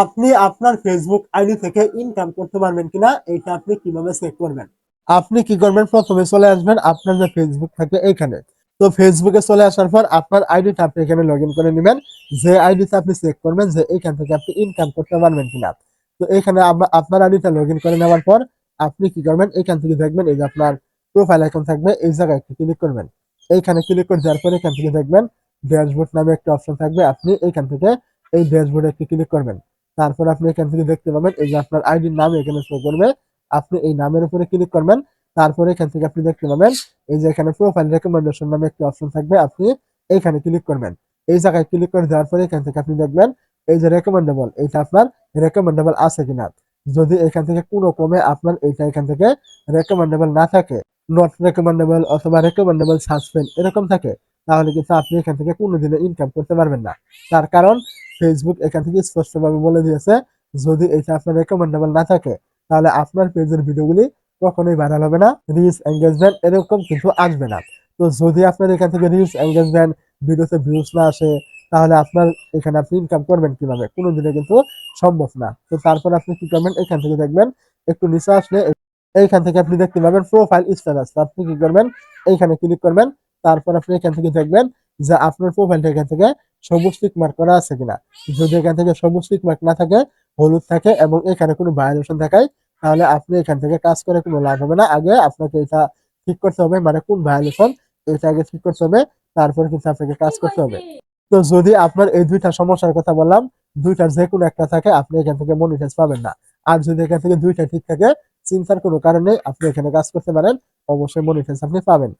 আপনি আপনার Facebook ID থেকে ইনকাম করতে পারবেন কিনা এটা আপনি কিভাবে চেক করবেন? আপনি কি করবেন, প্রথমে চলে আসবেন আপনার যে ফেসবুক থাকে এইখানে। তো ফেসবুকে চলে আসার পর আপনার আইডিটা আপনি এখানে লগইন করে নিবেন। যে আইডিতে আপনি চেক করবেন যে এইখান থেকে আপনি ইনকাম করতে পারবেন কিনা। তো এখানে আপনার আইডিটা লগইন করে নেওয়ার পর আপনি কি করবেন, এইখান থেকে দেখবেন এই যে আপনার প্রোফাইল আইকন থাকবে, এই জায়গায় একটু ক্লিক করবেন। এইখানে ক্লিক করে দেওয়ার পরে এখান থেকে দেখবেন ড্যাশবোর্ড নামে একটা অপশন থাকবে, আপনি এইখান থেকে এই ড্যাশবোর্ডে একটু ক্লিক করবেন। তারপর আপনি এখান থেকে দেখতে পাবেন এই যে আপনার আইডির নাম এখানে শো করবে, আপনি এই নামের উপরে ক্লিক করবেন। তারপরে এখান থেকে আপনি দেখতে পাবেন এই যে এখানে প্রোফাইল রেকমেন্ডেশন নামে একটা অপশন থাকবে, আপনি এইখানে ক্লিক করবেন। এই জায়গায় ক্লিক করে দেওয়ার পরে এখান থেকে আপনি দেখবেন এই যে রেকমেন্ডেবল, এইটা আপনার রেকমেন্ডেবল আছে কিনা। যদি এখান থেকে কোনো ক্রমে আপনার এইটা এখান থেকে রেকমেন্ডেবল না থাকে, নট রেকমেন্ডেবল অথবা রেকমেন্ডেবল সাসপেন্ড এরকম থাকে, তাহলে কিন্তু আপনি এখান থেকে কোনোদিনও ইনকাম করতে পারবেন না। তার কারণ ফেসবুক এখান থেকে স্পষ্টভাবে বলে দিয়েছে, যদি এটা আপনার রেকমেন্ডেবল না থাকে তাহলে আপনার পেজের ভিডিওগুলি কখনোই ভাইরাল হবে না, রিচ এঙ্গেজমেন্ট এরকম কিন্তু আসবে না। তো যদি আপনার এখান থেকে রিচ এঙ্গেজমেন্ট, ভিডিওতে ভিউজ না আসে, তাহলে আপনার এখানে আপনি ইনকাম করবেন কিভাবে? কোনোদিনও কিন্তু সম্ভব না। তো তারপর আপনি কি করবেন, এখান থেকে দেখবেন একটু নিচে আসলে এইখান থেকে আপনি দেখতে পাবেন প্রোফাইল স্ট্যাটাস। আপনি কি করবেন, এইখানে ক্লিক করবেন। তারপর আপনি এখান থেকে দেখবেন যে আপনার প্রোফাইলটা এখান থেকে সবুজ টিক মার্ক করা আছে কিনা। যদি এখান থেকে সবুজ টিক মার্ক না থাকে, হলুদ থাকে এবং এখানে কোনো ভায়োলেশন দেখায়, তাহলে আপনি এখান থেকে কাজ করে কোনো লাভ হবে না। আগে আপনাকে এটা ঠিক করতে হবে, মানে কোন ভায়োলেশন এটা আগে ঠিক করতে হবে, তারপর কিন্তু আপনাকে কাজ করতে হবে। তো যদি আপনার এই দুইটা সমস্যার কথা বললাম, দুইটার যে কোনো একটা থাকে, আপনি এখান থেকে মনিটাইজ পাবেন না। আর যদি এখান থেকে দুইটা ঠিক থাকে, চিন্তার কোনো কারণ নেই, আপনি এখানে কাজ করতে পারেন, অবশ্যই মনিটাইজ আপনি পাবেন।